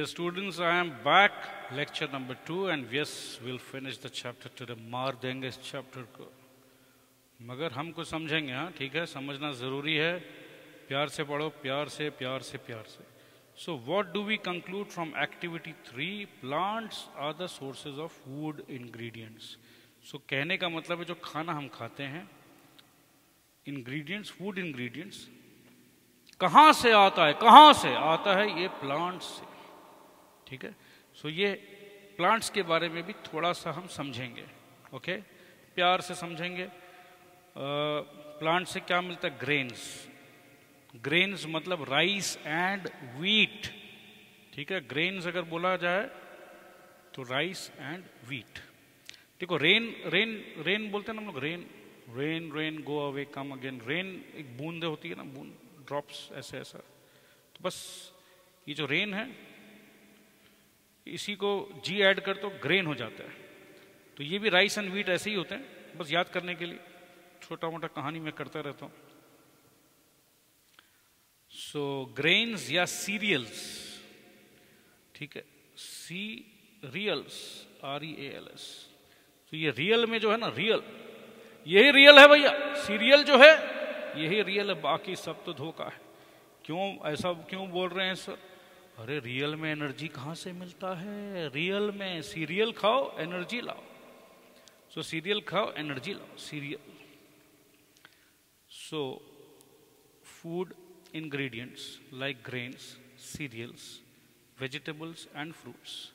students, I am back, lecture number 2, and yes, we'll finish the chapter today. मार देंगे इस chapter को, मगर हम कुछ समझेंगे. हाँ ठीक है, समझना ज़रूरी है. प्यार से पढ़ो, प्यार से, प्यार से, प्यार से. So what do we conclude from activity 3? Plants are the sources of food ingredients. So कहने का मतलब है जो खाना हम खाते हैं, ingredients, food ingredients, कहाँ से आता है? कहाँ से आता है? ये प्लांट्स से. ठीक है. सो ये प्लांट्स के बारे में भी थोड़ा सा हम समझेंगे. ओके, प्यार से समझेंगे. प्लांट से क्या मिलता है? ग्रेन्स. ग्रेन्स मतलब राइस एंड व्हीट. ठीक है. ग्रेन्स अगर बोला जाए तो राइस एंड व्हीट. देखो रेन रेन रेन बोलते हैं ना हम लोग. Rain rain rain go away come again. Rain एक बूंद होती है ना, बूंद, ड्रॉप्स, ऐसे ऐसा. तो बस ये जो रेन है, इसी को जी ऐड कर तो ग्रेन हो जाता है. तो ये भी राइस एंड व्हीट ऐसे ही होते हैं. बस याद करने के लिए छोटा मोटा कहानी मैं करता रहता हूं. सो ग्रेन्स या सीरियल्स. ठीक है. Cereals, REALS. तो ये रियल में जो है ना, रियल, यही रियल है भैया. सीरियल जो है यही रियल है, बाकी सब तो धोखा है. क्यों ऐसा क्यों बोल रहे हैं सर? अरे रियल में एनर्जी कहाँ से मिलता है? रियल में सीरियल खाओ, एनर्जी लाओ. सो सीरियल खाओ, एनर्जी लाओ. Cereal. So food ingredients like grains, cereals, vegetables and fruits.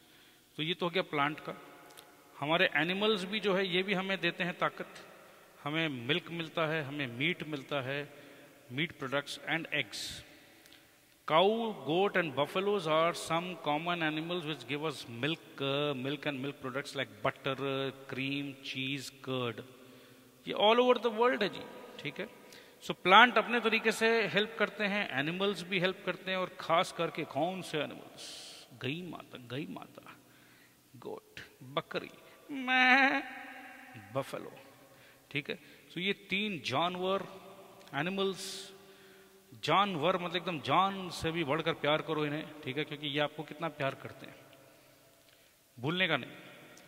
तो ये तो हो गया प्लांट का. हमारे एनिमल्स भी जो है ये भी हमें देते हैं ताकत. हमें मिल्क मिलता है, हमें मीट मिलता है, meat products and eggs. Cow, goat and buffaloes are some common animals which give us milk and milk products like butter, cream, cheese, curd. ये all over the world है जी. ठीक है. So plant अपने तरीके से help करते हैं, animals भी help करते हैं. और खास करके कौन से animals? गई माता, goat, बकरी, मैं, buffalo. ठीक है. So ये 3 जानवर, animals. जानवर मतलब एकदम जान से भी बढ़कर प्यार करो इन्हें. ठीक है. क्योंकि ये आपको कितना प्यार करते हैं, भूलने का नहीं.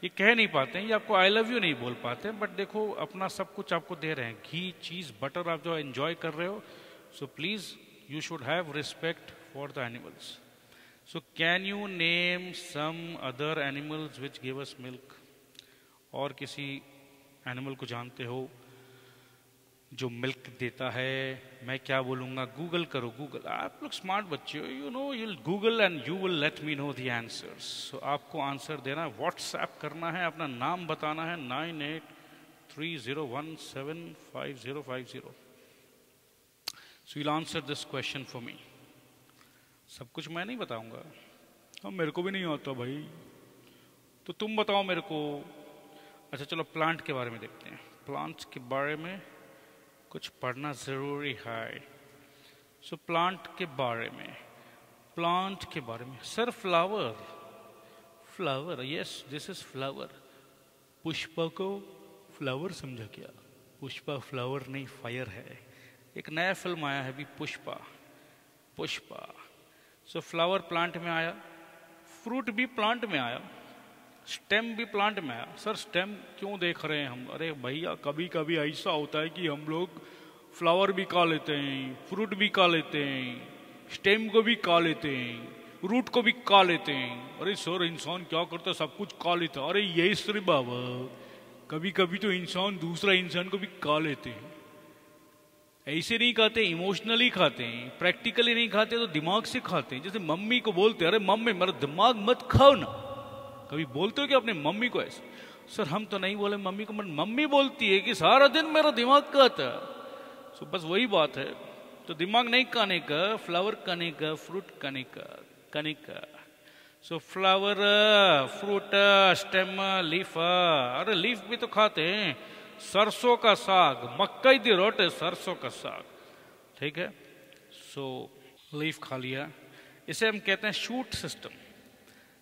ये कह नहीं पाते हैं, ये आपको आई लव यू नहीं बोल पाते, बट देखो अपना सब कुछ आपको दे रहे हैं. घी, चीज, बटर आप जो एंजॉय कर रहे हो. So please you should have respect for the animals. So can you name some other animals which give us milk? और किसी एनिमल को जानते हो जो मिल्क देता है? मैं क्या बोलूँगा? गूगल करो. गूगल. आप लोग स्मार्ट बच्चे हो, you know, you Google and you will let me know the answers. So आपको आंसर देना है, व्हाट्सएप करना है, अपना नाम बताना है 9830175050. So you'll answer this question for me. सब कुछ मैं नहीं बताऊंगा. हाँ, मेरे को भी नहीं आता भाई, तो तुम बताओ मेरे को. अच्छा चलो प्लांट के बारे में देखते हैं. प्लांट्स के बारे में कुछ पढ़ना जरूरी है. सो प्लांट के बारे में sir, flower, yes this is flower. Pushpa को फ्लावर समझा क्या? पुष्पा फ्लावर नहीं, फायर है. एक नया फिल्म आया है अभी, पुष्पा. सो फ्लावर प्लांट में आया, फ्रूट भी प्लांट में आया, स्टेम भी प्लांट में आया. सर स्टेम क्यों देख रहे हैं हम? अरे भैया कभी कभी ऐसा होता है कि हम लोग फ्लावर भी खा लेते हैं, फ्रूट भी खा लेते हैं, स्टेम को भी खा लेते हैं, रूट को भी खा लेते हैं. अरे सर इंसान क्या करता है? सब कुछ खा लेता है. अरे ये सर बाबा, कभी कभी तो इंसान दूसरा इंसान को भी खा लेते हैं. ऐसे नहीं खाते, इमोशनली खाते हैं, प्रैक्टिकली नहीं खाते, तो दिमाग से खाते हैं. जैसे मम्मी को बोलते हैं, अरे मम्मी मेरा दिमाग मत खाओ ना. कभी बोलते हो कि अपने मम्मी को ऐसे? सर हम तो नहीं बोले मम्मी को, मम्मी बोलती है कि सारा दिन मेरा दिमाग खाता है. सो बस वही बात है. तो दिमाग नहीं खाने का, फ्लावर खाने का, फ्रूट खाने का. सो फ्लावर, फ्रूट, स्टेम, लीफ. अरे लीफ भी तो खाते हैं. सरसों का साग, मक्कई दी रोटी, सरसों का साग. ठीक है. सो लीफ खा लिया. इसे हम कहते हैं शूट सिस्टम.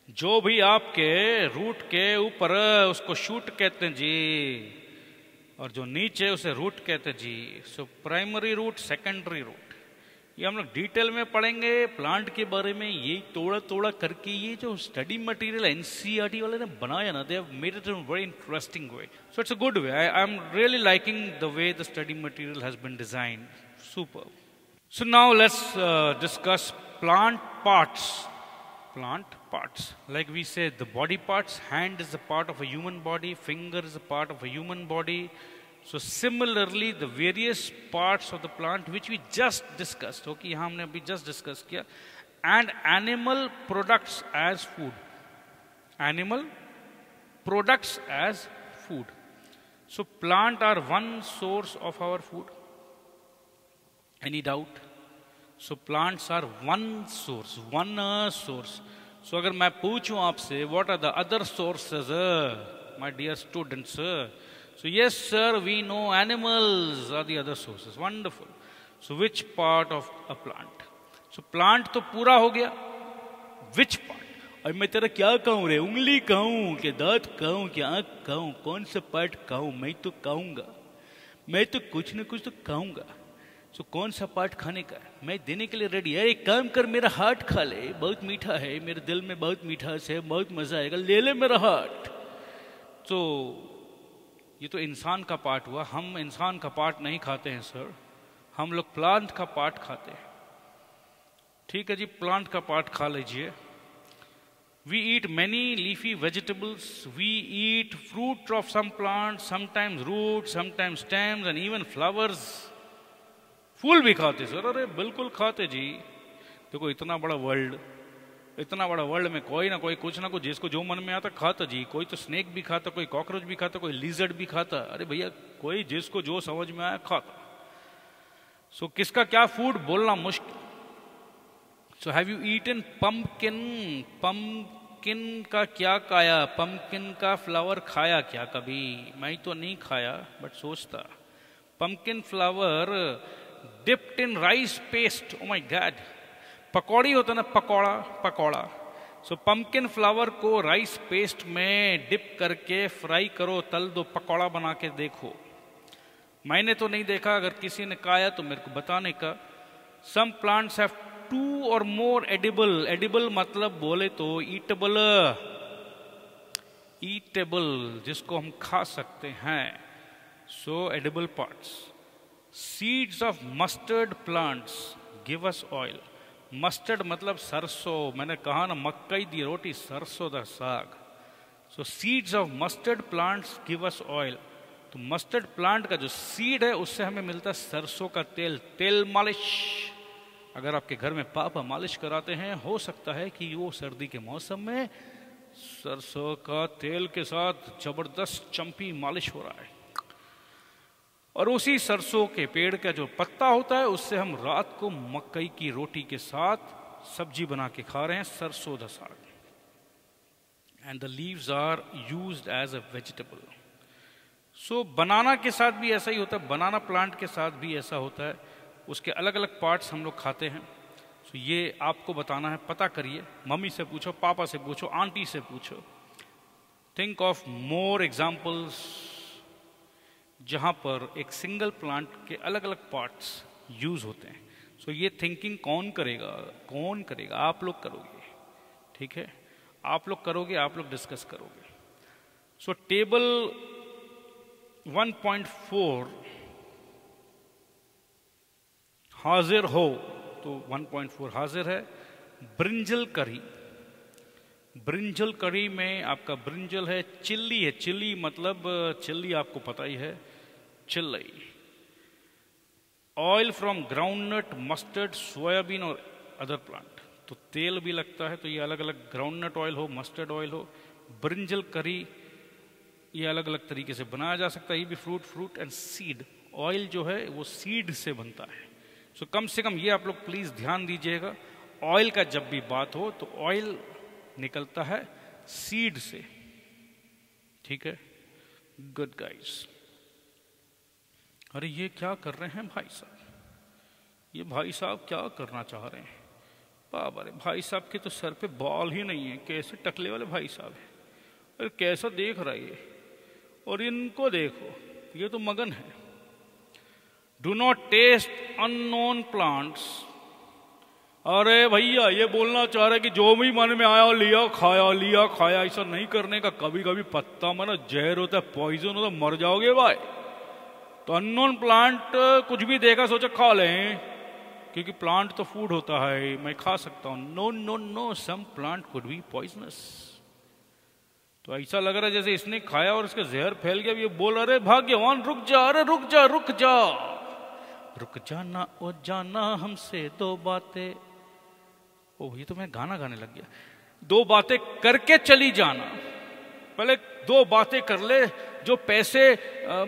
जो भी आपके रूट के ऊपर, उसको शूट कहते हैं जी, और जो नीचे उसे रूट कहते हैं जी. So primary root, secondary root. ये हम लोग डिटेल में पढ़ेंगे प्लांट के बारे में, ये तोड़ा तोड़ा करके ये जो स्टडी मटेरियल एनसीईआरटी वाले ने बनाया ना, they have made it in very interesting way, so it's a good way. I am really liking the way the study material has been designed. Super. So now let's discuss plant parts. Plant parts, like we said, the body parts. Hand is a part of a human body, finger is a part of a human body. So similarly the various parts of the plant which we just discussed, okay, यहाँ हमने अभी just discuss किया, and animal products as food. Animal products as food. So plant are one source of our food. Any doubt? So plants are one source, one source. So अगर मैं पूछूं आपसे what are the other sources, my dear students? So yes sir, we know animals are the other sources. Wonderful. So which part of a plant? So plant तो पूरा हो गया. Which part? अब मैं तेरा क्या कहूँ रे? उंगली कहूँ कि दांत कहूँ कि आँख कहूँ? कौन सा पार्ट कहूँ? मैं तो कहूँगा, मैं तो कुछ न कुछ तो कहूँगा. So, कौन सा पार्ट खाने का है? मैं देने के लिए रेडी है. एक काम कर, मेरा हार्ट खा ले, बहुत मीठा है, मेरे दिल में बहुत मिठास है, बहुत मजा आएगा, ले ले मेरा हार्ट. तो ये तो इंसान का पार्ट हुआ. हम इंसान का पार्ट नहीं खाते हैं सर, हम लोग प्लांट का पार्ट खाते हैं. ठीक है जी, प्लांट का पार्ट खा लीजिए. We eat many leafy vegetables. We eat fruit of some plants, sometimes roots, sometimes stems, and even flowers. फूल भी खाते सर. अरे बिल्कुल खाते जी. देखो इतना बड़ा वर्ल्ड, इतना बड़ा वर्ल्ड में कोई ना कोई कुछ ना कुछ जिसको जो मन में आता खाता जी. कोई तो स्नेक भी खाता, कोई कॉकरोच भी खाता, कोई लिजर्ड भी खाता. अरे भैया कोई जिसको जो समझ में आया खाता. सो किसका क्या फूड बोलना मुश्किल. So have you eaten pumpkin? Pumpkin का क्या खाया? पम्पकिन का फ्लावर खाया क्या कभी? मैं तो नहीं खाया बट सोचता. Pumpkin flower dipped in rice paste. Oh my God. पकौड़ी होता ना, pakora, pakora. So pumpkin flower को राइस पेस्ट में डिप करके फ्राई करो, तल दो, पकौड़ा बना के देखो. मैंने तो नहीं देखा, अगर किसी ने खाया तो मेरे को बताने का. Some plants have 2 or more edible. Edible मतलब बोले तो eatable, eatable जिसको हम खा सकते हैं. So edible parts. Seeds of mustard plants give us oil. Mustard मतलब सरसों. मैंने कहा ना, मक्कई दी रोटी, सरसों दा साग. So seeds of mustard plants give us oil. तो मस्टर्ड प्लांट का जो सीड है उससे हमें मिलता है सरसों का तेल. तेल मालिश. अगर आपके घर में पापा मालिश कराते हैं, हो सकता है कि वो सर्दी के मौसम में सरसों का तेल के साथ जबरदस्त चंपी मालिश हो रहा है. और उसी सरसों के पेड़ का जो पत्ता होता है उससे हम रात को मकई की रोटी के साथ सब्जी बना के खा रहे हैं, sarson da saag. And the leaves are used as a vegetable. So बनाना के साथ भी ऐसा ही होता है, बनाना प्लांट के साथ भी ऐसा होता है. उसके अलग अलग पार्ट्स हम लोग खाते हैं. सो ये आपको बताना है, पता करिए, मम्मी से पूछो, पापा से पूछो, आंटी से पूछो. थिंक ऑफ मोर एग्जाम्पल्स जहाँ पर एक सिंगल प्लांट के अलग अलग पार्ट्स यूज होते हैं. सो ये थिंकिंग कौन करेगा? कौन करेगा? आप लोग करोगे. ठीक है, आप लोग करोगे, आप लोग डिस्कस करोगे. सो टेबल 1.4 हाजिर हो, तो 1.4 हाजिर है. ब्रिंजल करी. ब्रिंजल करी में आपका ब्रिंजल है, चिल्ली है. चिल्ली मतलब चिल्ली आपको पता ही है, chilli. Oil from groundnut, mustard, soybean और अदर प्लांट. तो तेल भी लगता है, तो ये अलग अलग ग्राउंडनट ऑयल हो, मस्टर्ड ऑयल हो, ब्रिंजल करी, ये अलग अलग तरीके से बनाया जा सकता है. ये भी फ्रूट एंड सीड. ऑयल जो है वो सीड से बनता है. सो कम से कम ये आप लोग प्लीज ध्यान दीजिएगा, ऑयल का जब भी बात हो तो ऑयल निकलता है सीड से. ठीक है, गुड गाइस. अरे ये क्या कर रहे हैं भाई साहब? ये भाई साहब क्या करना चाह रहे हैं? बाबा रे, भाई साहब के तो सर पे बाल ही नहीं है, कैसे टकले वाले भाई साहब है. अरे कैसा देख रहा है ये, और इनको देखो, ये तो मगन है. Do not taste unknown plants. अरे भैया ये बोलना चाह रहे कि जो भी मन में आया लिया खाया, ऐसा नहीं करने का। कभी कभी पत्ता माना जहर होता है, पॉइजन होता है, मर जाओगे भाई। तो अननोन प्लांट कुछ भी देखा सोचा खा लें, क्योंकि प्लांट तो फूड होता है, मैं खा सकता हूं। No no no, some plant could be poisonous. तो ऐसा लग रहा है जैसे इसने खाया और इसका जहर फैल गया। ये बोल अरे भाग्यवान रुक जा, अरे रुक जा रुक जा, रुक जाना ओ जाना हमसे दो बातें। ओह ये तो मैं गाना गाने लग गया। दो बातें करके चली जाना, पहले दो बातें कर ले। जो पैसे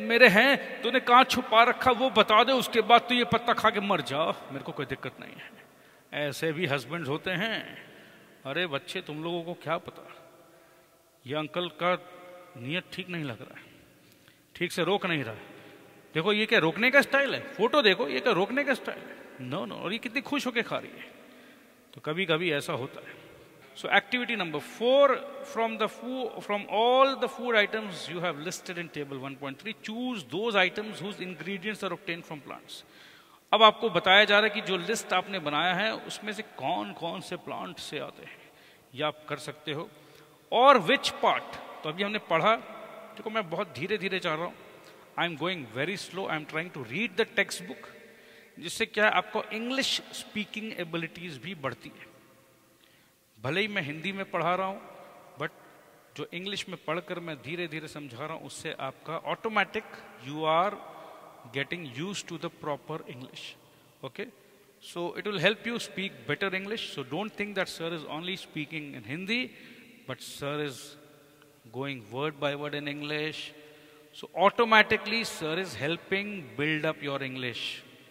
मेरे हैं तूने कहाँ छुपा रखा वो बता दे, उसके बाद तू ये पत्ता खा के मर जा, मेरे को कोई दिक्कत नहीं है। ऐसे भी हस्बैंड होते हैं। अरे बच्चे तुम लोगों को क्या पता, ये अंकल का नियत ठीक नहीं लग रहा है, ठीक से रोक नहीं रहा है। देखो ये क्या रोकने का स्टाइल है, फोटो देखो, ये क्या रोकने का स्टाइल है? No no. और ये कितनी खुश होके खा रही है। तो कभी कभी ऐसा होता है। So activity number 4, from all the food items you have listed in table 1.3, choose those items whose ingredients are obtained from plants. अब आपको बताया जा रहा है कि जो लिस्ट आपने बनाया है उसमें से कौन कौन से प्लांट से आते हैं, ये आप कर सकते हो। और विच पार्ट, तो अभी हमने पढ़ा। देखो मैं बहुत धीरे धीरे चाह रहा हूँ, I am going very slow, I am trying to read the textbook, जिससे क्या आपको इंग्लिश स्पीकिंग एबिलिटीज भी बढ़ती है। भले ही मैं हिंदी में पढ़ा रहा हूँ, बट जो इंग्लिश में पढ़कर मैं धीरे धीरे समझा रहा हूँ, उससे आपका automatic you are getting use to the proper English. Okay, so it will help you speak better English. So don't think that sir is only speaking in Hindi, but sir is going word by word in English. So automatically sir is helping build up your English.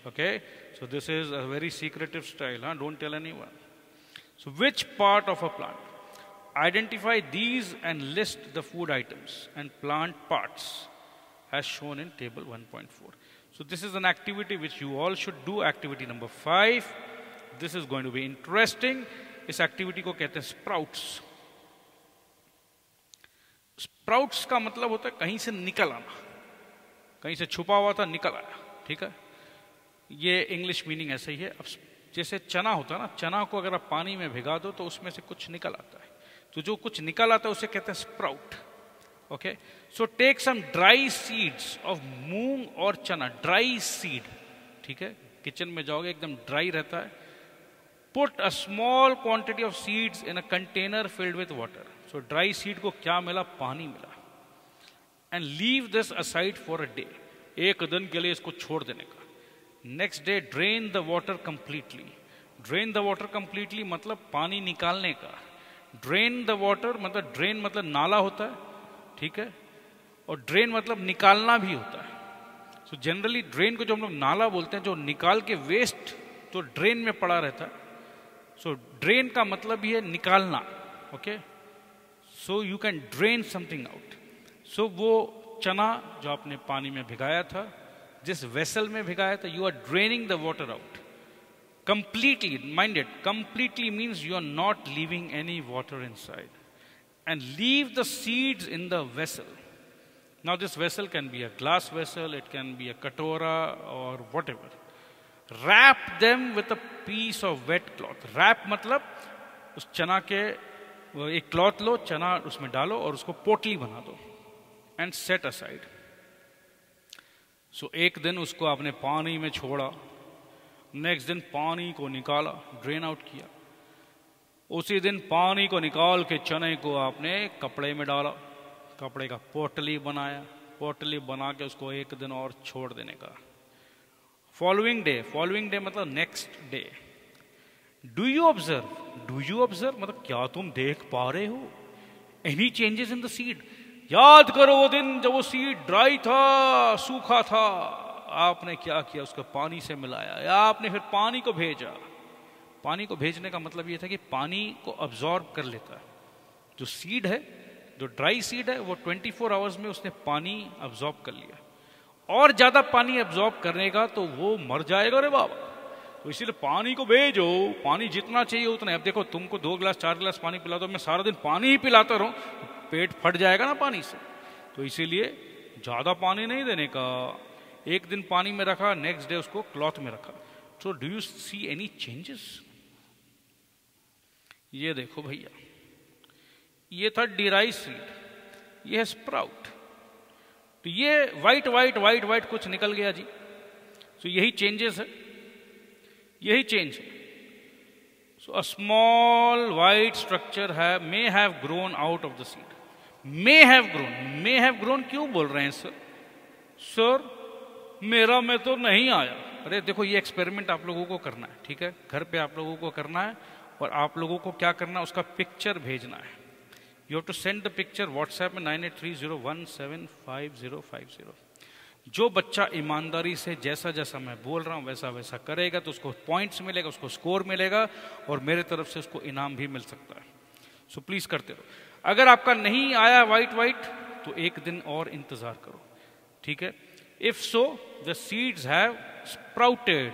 Okay, so this is a very secretive style, don't tell anyone. So which part of a plant? Identify these and list the food items and plant parts as shown in table 1.4. So this is an activity which you all should do, activity number 5. This is going to be interesting. इस activity को कहते हैं sprouts. Sprouts का मतलब होता है कहीं से निकल आना, कहीं से छुपा हुआ था निकल आया। ठीक है, ये इंग्लिश मीनिंग ऐसे ही है। अब जैसे चना होता है ना, चना को अगर आप पानी में भिगा दो तो उसमें से कुछ निकल आता है, तो जो कुछ निकल आता है उसे कहते हैं sprout. Okay, so take some dry seeds of moong और चना, ड्राई सीड। ठीक है, किचन में जाओगे एकदम ड्राई रहता है। Put a small quantity of seeds in a container filled with water. So dry seed को क्या मिला, पानी मिला। And leave this aside for a day, एक दिन के लिए इसको छोड़ देने का। Next day drain the water completely. Drain the water completely मतलब पानी निकालने का। ड्रेन द वाटर मतलब, ड्रेन मतलब नाला होता है, ठीक है, और ड्रेन मतलब निकालना भी होता है। सो जनरली ड्रेन को जो हम लोग नाला बोलते हैं, जो निकाल के वेस्ट तो ड्रेन में पड़ा रहता है। सो ड्रेन का मतलब ही है निकालना। Okay, so you can drain something out. So वो चना जो आपने पानी में भिगाया था, जिस वेसल में भिगाया था, you are draining the water out completely. Mind it, completely means you are not leaving any water inside, and leave the seeds in the vessel. Now this vessel can be a glass vessel, it can be a katora और whatever. Wrap them with a piece of wet cloth. Wrap मतलब उस चना के एक cloth लो, चना उसमें डालो और उसको पोटली बना दो, एंड सेट असाइड। सो एक दिन उसको आपने पानी में छोड़ा, नेक्स्ट दिन पानी को निकाला, ड्रेन आउट किया। उसी दिन पानी को निकाल के चने को आपने कपड़े में डाला, कपड़े का पोटली बनाया, पोटली बना के उसको एक दिन और छोड़ देने का। फॉलोइंग डे मतलब next day. Do you observe मतलब क्या तुम देख पा रहे हो any changes in the seed? याद करो वो दिन जब वो सीड ड्राई था, सूखा था, आपने क्या किया, उसको पानी से मिलाया, या आपने फिर पानी को भेजा। पानी को भेजने का मतलब ये था कि पानी को अब्जॉर्ब कर लेता है। जो सीड है, जो ड्राई सीड है, वो 24 आवर्स में उसने पानी अब्जॉर्ब कर लिया। और ज्यादा पानी अब्जॉर्ब करने का तो वो मर जाएगा रे बाबा। तो इसीलिए पानी को भेजो, पानी जितना चाहिए उतना। अब देखो तुमको 2 गिलास 4 गिलास पानी पिला दो, मैं सारा दिन पानी ही पिलाता रहूं, पेट फट जाएगा ना पानी से। तो इसीलिए ज्यादा पानी नहीं देने का। एक दिन पानी में रखा, नेक्स्ट डे उसको क्लॉथ में रखा। So do you see any changes? ये देखो भैया, ये था डिराई सीड, ये है स्प्राउट। तो ये वाइट वाइट वाइट वाइट कुछ निकल गया जी। सो यही चेंजेस है, यही चेंज है। सो अ स्मॉल वाइट स्ट्रक्चर है may have grown out of the seed. May have grown क्यों बोल रहे हैं सर? सर मेरा में तो नहीं आया। अरे देखो, ये एक्सपेरिमेंट आप लोगों को करना है, ठीक है? घर पे आप लोगों को करना है, और आप लोगों को क्या करना है, उसका पिक्चर भेजना है। You have to send the picture WhatsApp में 9830175050। जो बच्चा ईमानदारी से जैसा जैसा मैं बोल रहा हूँ वैसा वैसा करेगा तो उसको पॉइंट्स मिलेगा, उसको स्कोर मिलेगा, और मेरे तरफ से उसको इनाम भी मिल सकता है। सो प्लीज करते रहो। अगर आपका नहीं आया वाइट वाइट तो एक दिन और इंतजार करो, ठीक है? If so the seeds have sprouted.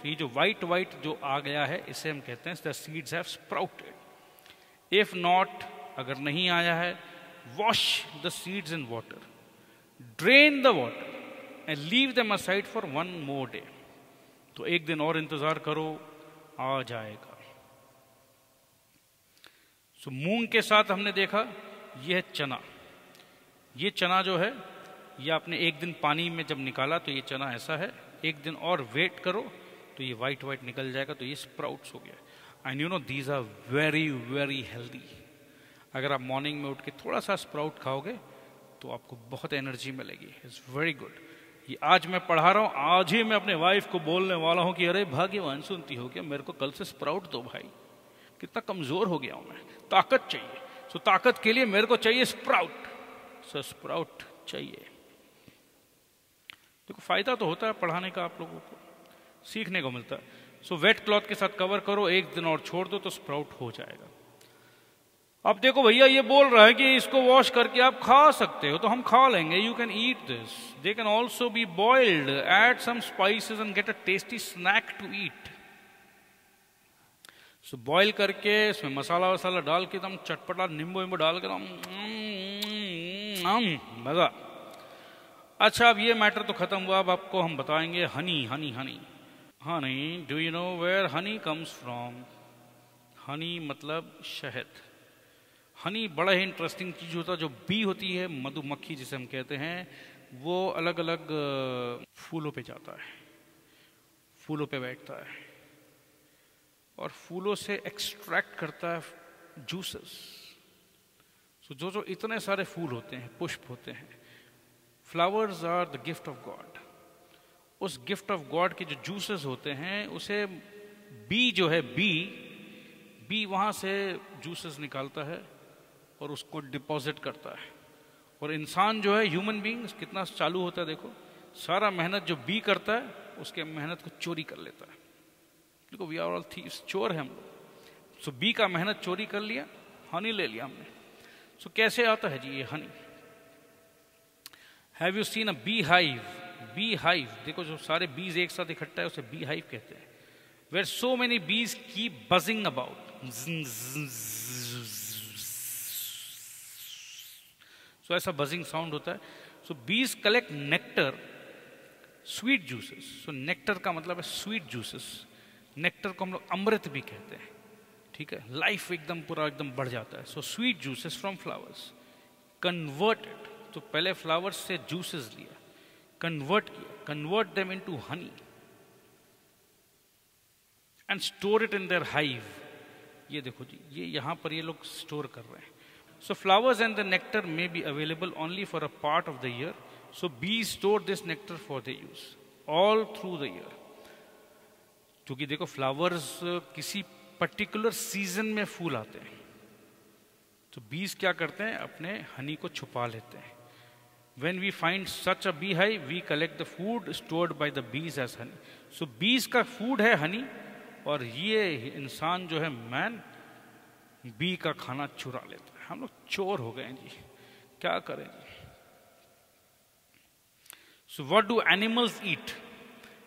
ये जो वाइट वाइट जो आ गया है इसे हम कहते हैं the seeds have sprouted. If not, अगर नहीं आया है, wash the seeds in water, drain the water and leave them aside for 1 more day। तो एक दिन और इंतजार करो, आ जाएगा। सो मूंग के साथ हमने देखा यह है चना। ये चना जो है ये आपने एक दिन पानी में जब निकाला तो ये चना ऐसा है, एक दिन और वेट करो तो ये वाइट वाइट निकल जाएगा, तो ये स्प्राउट्स हो गया। And you know these are very very healthy. अगर आप मॉर्निंग में उठ के थोड़ा सा स्प्राउट खाओगे तो आपको बहुत एनर्जी मिलेगी। It's very good. ये आज मैं पढ़ा रहा हूँ, आज ही मैं अपने वाइफ को बोलने वाला हूँ कि अरे भाग्यवान सुनती हो क्या, मेरे को कल से स्प्राउट दो भाई, कितना कमजोर हो गया हूँ मैं, ताकत चाहिए। सो ताकत के लिए मेरे को चाहिए स्प्राउट। सो स्प्राउट चाहिए। देखो फायदा तो होता है पढ़ाने का, आप लोगों को सीखने को मिलता है। सो वेट क्लॉथ के साथ कवर करो, एक दिन और छोड़ दो तो स्प्राउट हो जाएगा। अब देखो भैया, ये बोल रहा है कि इसको वॉश करके आप खा सकते हो, तो हम खा लेंगे। You can eat this. They can also be boiled, add some spices and get a tasty snack to eat. So boil करके इसमें मसाला वसाला डाल के एकदम चटपटा नींबू वींबू डाल के मजा। अच्छा, अब ये मैटर तो खत्म हुआ। अब आपको हम बताएंगे honey. Honey honey honey do you know where honey comes from? Honey मतलब शहद। हनी बड़ा ही इंटरेस्टिंग चीज होता है। जो बी होती है, मधुमक्खी जिसे हम कहते हैं, वो अलग अलग फूलों पे जाता है, फूलों पे बैठता है और फूलों से एक्सट्रैक्ट करता है जूसेस। सो जो जो इतने सारे फूल होते हैं, पुष्प होते हैं, flowers are the gift of God. उस गिफ्ट ऑफ गॉड के जो जूसेस होते हैं उसे बी जो है, बी वहां से जूसेस निकालता है और उसको डिपॉजिट करता है। और इंसान जो है, ह्यूमन बीइंग, कितना चालू होता है देखो। सारा मेहनत जो बी करता है उसके मेहनत को चोरी कर लेता है। देखो वी आर ऑल थीव्स, चोर है हम लोग। सो बी का मेहनत चोरी कर लिया, हनी ले लिया हमने। सो कैसे आता है जी ये Honey? Have you seen a bee hive? Bee hive, देखो जो सारे बीज एक साथ इकट्ठा है उसे बी हाइव कहते हैं। वेयर सो मेनी बीज कीप बजिंग अबाउट। सो ऐसा बजिंग साउंड होता है। सो बीज कलेक्ट नेक्टर, स्वीट जूसेस। सो नेक्टर का मतलब है स्वीट जूसेस। नेक्टर को हम लोग अमृत भी कहते हैं, ठीक है? लाइफ एकदम पूरा एकदम बढ़ जाता है। So sweet juices from flowers converted. तो पहले फ्लावर्स से जूसेस लिया, कन्वर्ट किया, convert them into honey and store it in their hive. ये देखो जी, ये यहां पर ये लोग स्टोर कर रहे हैं। So flowers and the nectar may be available only for a part of the year. So bees store this nectar for the use all through the year. क्योंकि देखो फ्लावर्स किसी पर्टिकुलर सीजन में फूल आते हैं, तो बीज क्या करते हैं, अपने हनी को छुपा लेते हैं। When we find such a beehive, we collect the food stored by the bees as honey. So bees का food है honey, और ये इंसान जो है मैन बी का खाना चुरा लेता है। हम लोग चोर हो गए हैं जी, क्या करें जी। So what do animals eat?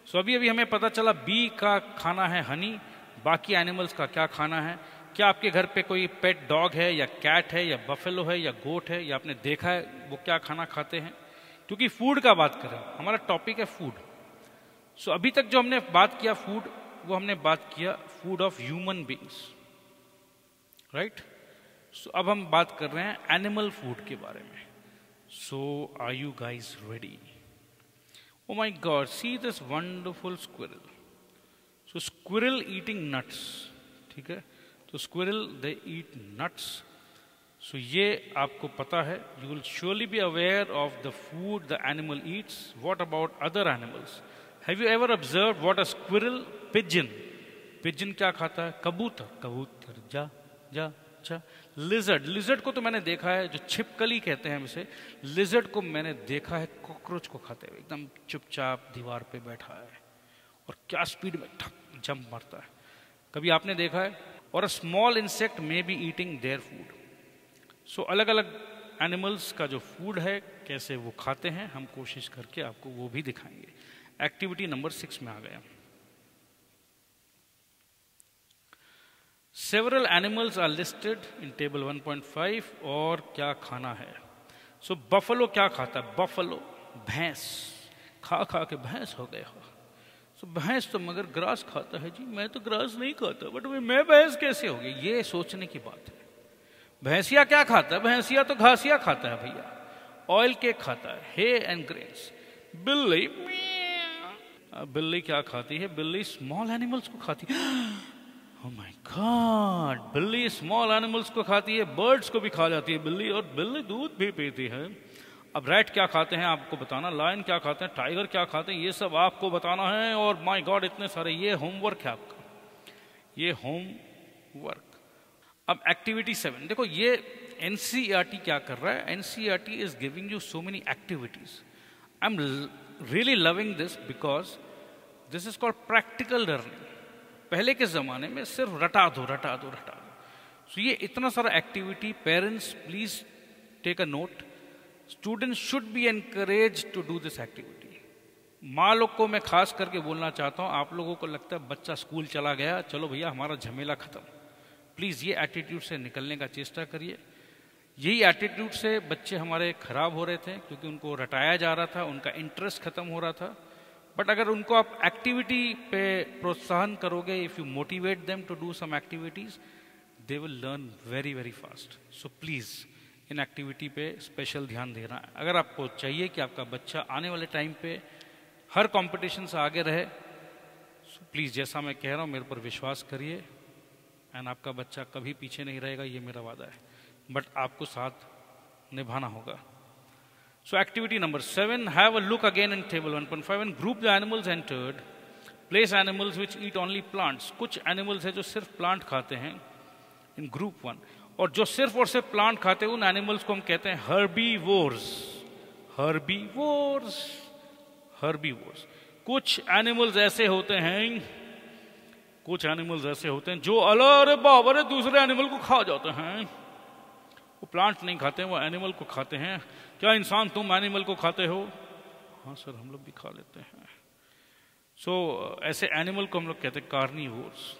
So अभी अभी हमें पता चला बी का खाना है हनी, बाकी एनिमल्स का क्या खाना है। क्या आपके घर पे कोई पेट डॉग है या कैट है या बफेलो है या गोट है, या आपने देखा है वो क्या खाना खाते हैं? क्योंकि फूड का बात करें, हमारा टॉपिक है फूड। सो अभी तक जो हमने बात किया फूड, वो हमने बात किया food of human beings. Right. So अब हम बात कर रहे हैं एनिमल फूड के बारे में। So are you guys ready? Oh my God, see this wonderful squirrel. So squirrel eating nuts, ठीक है। तो स्क्विरल दे ईट नट्स। सो ये आपको पता है, you will surely be aware of the food the animal Yeats. What about other animals? Have you ever observe what a squirrel? Pigeon, pigeon क्या खाता है? कबूतर, कबूतर जा जा जा। लिजर्ड, लिजर्ड को तो मैंने देखा है, जो छिपकली कहते हैं हम इसे, लिजर्ड को मैंने देखा है कॉकरोच को खाते हुए, एकदम चुपचाप दीवार पे बैठा है और क्या स्पीड में ठक जंप मारता है। कभी आपने देखा है? और a small insect may be eating their food. So अलग अलग एनिमल्स का जो फूड है कैसे वो खाते हैं, हम कोशिश करके आपको वो भी दिखाएंगे। एक्टिविटी नंबर 6 में आ गया। Several animals are listed in table 1.5 और क्या खाना है। सो बफलो क्या खाता है? बफलो, भैंस, खा खा के भैंस हो गया। सो भैंस तो मगर ग्रास खाता है जी, मैं तो ग्रास नहीं खाता, बट मैं भैंस कैसे हो गई? ये सोचने की बात है। भैंसिया क्या खाता है? भैंसिया तो घासिया खाता है भैया, ऑयल केक खाता है, हे एंड ग्रेन्स। बिल्ली, बिल्ली क्या खाती है? बिल्ली स्मॉल एनिमल्स को खाती है। Oh my God, बिल्ली स्मॉल एनिमल्स को खाती है, बर्ड्स को भी खा जाती है बिल्ली, और बिल्ली दूध भी पीती है। अब रैट क्या खाते हैं आपको बताना, लायन क्या खाते हैं, टाइगर क्या खाते हैं, ये सब आपको बताना है। और माय गॉड इतने सारे, ये होमवर्क है आपका, ये होमवर्क। अब एक्टिविटी 7 देखो, ये एनसीईआरटी क्या कर रहा है। NCERT is giving you so many activities. I am really loving this because this is called practical learning. पहले के ज़माने में सिर्फ रटा दो रटा दो रटा दो। सो ये इतना सारा activity, parents please take a note, students should be encourage to do this activity. माँ लोग को मैं खास करके बोलना चाहता हूँ, आप लोगों को लगता है बच्चा स्कूल चला गया, चलो भैया हमारा झमेला खत्म। प्लीज़ ये एटीट्यूड से निकलने का चेष्टा करिए। यही एटीट्यूड से बच्चे हमारे खराब हो रहे थे, क्योंकि उनको रटाया जा रहा था, उनका इंटरेस्ट खत्म हो रहा था। बट अगर उनको आप एक्टिविटी पे प्रोत्साहन करोगे, if you motivate them to do some activities, they will learn very very fast. So please इन एक्टिविटी पे स्पेशल ध्यान देना है। अगर आपको चाहिए कि आपका बच्चा आने वाले टाइम पे हर कंपटीशन से आगे रहे, सो प्लीज़ जैसा मैं कह रहा हूँ मेरे पर विश्वास करिए, एंड आपका बच्चा कभी पीछे नहीं रहेगा, ये मेरा वादा है। बट आपको साथ निभाना होगा। So activity number 7, have a look again in table 1.5 and group the animals entered. Place animals which eat only plants. कुछ animals है जो सिर्फ plant खाते हैं in group 1, और जो सिर्फ और सिर्फ plant खाते हैं उन animals को हम कहते हैं herbivores. Herbivores, herbivores. कुछ animals ऐसे होते हैं, कुछ animals ऐसे होते हैं जो अरे बाबा रे दूसरे animal को खा जाते हैं। वो प्लांट नहीं खाते हैं, वो एनिमल को खाते हैं। क्या इंसान तुम एनिमल को खाते हो? हाँ सर, हम लोग भी खा लेते हैं। सो ऐसे एनिमल को हम लोग कहते हैं कार्निवोर्स।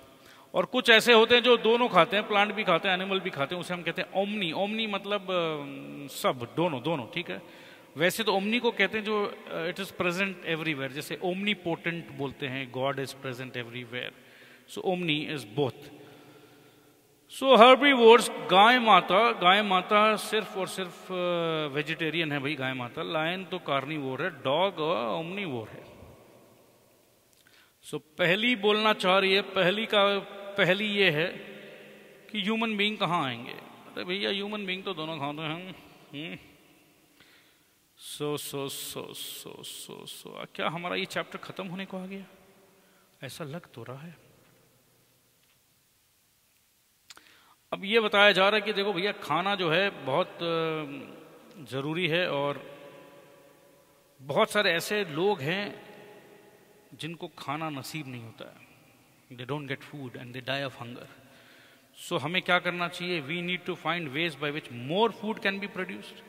और कुछ ऐसे होते हैं जो दोनों खाते हैं, प्लांट भी खाते हैं, एनिमल भी खाते हैं, उसे हम कहते हैं ओमनी। ओमनी मतलब सब, दोनों दोनों, ठीक है। वैसे तो ओमनी को कहते हैं जो इट इज प्रेजेंट एवरीवेयर, जैसे ओमनी पोटेंट बोलते हैं, God is present everywhere. So omni is both. So herbivores, गाय माता सिर्फ और सिर्फ वेजिटेरियन है भाई गाय माता। लायन तो कार्निवोर है, डॉग ओमनीवोर है। सो पहली बोलना चाह रही है, पहली ये है कि ह्यूमन बीइंग कहाँ आएंगे। अरे भैया ह्यूमन बीइंग तो दोनों खाते हैं। क्या हमारा ये चैप्टर खत्म होने को आ गया? ऐसा लग तो रहा है। अब ये बताया जा रहा है कि देखो भैया खाना जो है बहुत ज़रूरी है, और बहुत सारे ऐसे लोग हैं जिनको खाना नसीब नहीं होता है। They don't get food and they die of hunger. So हमें क्या करना चाहिए? We need to find ways by which more food can be produced.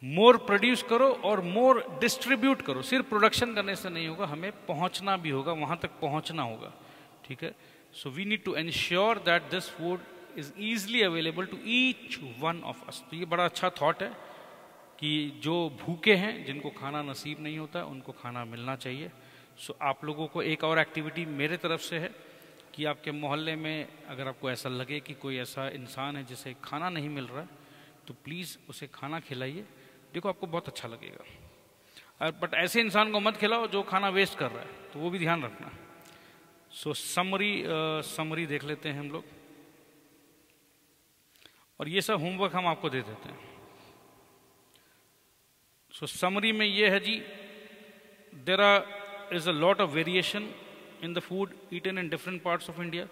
More produce करो और मोर डिस्ट्रीब्यूट करो। सिर्फ प्रोडक्शन करने से नहीं होगा, हमें पहुंचना भी होगा, वहां तक पहुंचना होगा, ठीक है। So we need to ensure that this food is easily available to each one of us. तो ये बड़ा अच्छा थॉट है कि जो भूखे हैं, जिनको खाना नसीब नहीं होता, उनको खाना मिलना चाहिए। सो आप लोगों को एक और एक्टिविटी मेरे तरफ से है कि आपके मोहल्ले में अगर आपको ऐसा लगे कि कोई ऐसा इंसान है जिसे खाना नहीं मिल रहा है, तो प्लीज़ उसे खाना खिलाइए, देखो आपको बहुत अच्छा लगेगा। बट ऐसे इंसान को मत खिलाओ जो खाना वेस्ट कर रहा है, तो वो भी ध्यान रखना। सो समरी देख लेते हैं हम लोग, और ये सब होमवर्क हम आपको दे देते हैं। सो समरी में ये है जी, there is a lot of variation in the food eaten in different parts of India.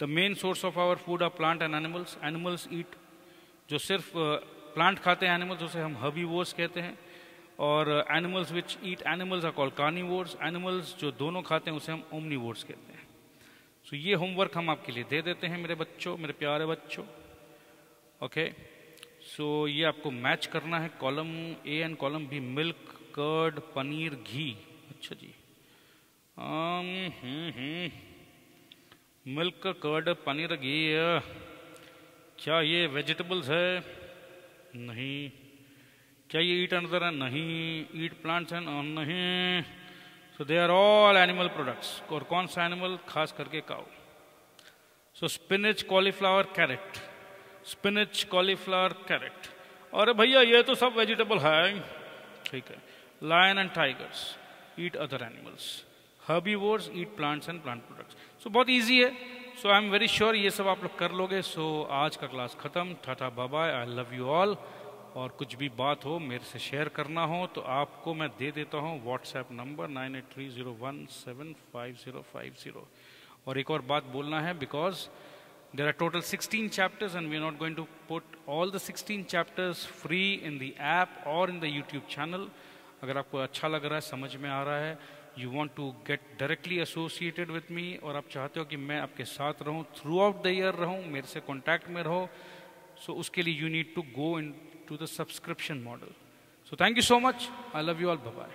The main source of our food are plant and animals. Animals eat, जो सिर्फ प्लांट खाते हैं एनिमल्स, उसे हम हर्बीवोर्स कहते हैं, और animals which eat animals are called carnivores. Animals जो दोनों खाते हैं उसे हम ओमनीवोर्स कहते हैं। सो ये होमवर्क हम आपके लिए दे देते हैं मेरे बच्चों, मेरे प्यारे बच्चों। ओके, सो ये आपको मैच करना है, column A and column B, milk, curd, paneer, ghee. अच्छा जी, मिल्क, कर्ड, पनीर, घी। क्या ये वेजिटेबल्स है? नहीं। क्या ये ईट अनदर है? नहीं। ईट प्लांट्स है? नहीं। So they are all animal products. और कौन सा एनिमल? खास करके cow. So spinach, cauliflower, carrot. Spinach, cauliflower, carrot. अरे भैया ये तो सब वेजिटेबल है। ठीक है। Lion and tigers eat other animals. Herbivores eat plants and plant products. So बहुत इजी है। So I am very sure ये सब आप लोग कर लोगे। सो आज का क्लास खत्म। Tata bye bye, I love you all. और कुछ भी बात हो, मेरे से शेयर करना हो, तो आपको मैं दे देता हूँ व्हाट्सएप नंबर 9830175050। और एक और बात बोलना है, because there are total 16 chapters and we are not going to put all the 16 chapters free in the app or in the YouTube channel. अगर आपको अच्छा लग रहा है, समझ में आ रहा है, you want to get directly associated with me, और आप चाहते हो कि मैं आपके साथ रहूं, थ्रू आउट द ईयर रहूं, मेरे से कॉन्टैक्ट में रहो, सो उसके लिए you need to go into the subscription model. So thank you so much, I love you all, bye bye.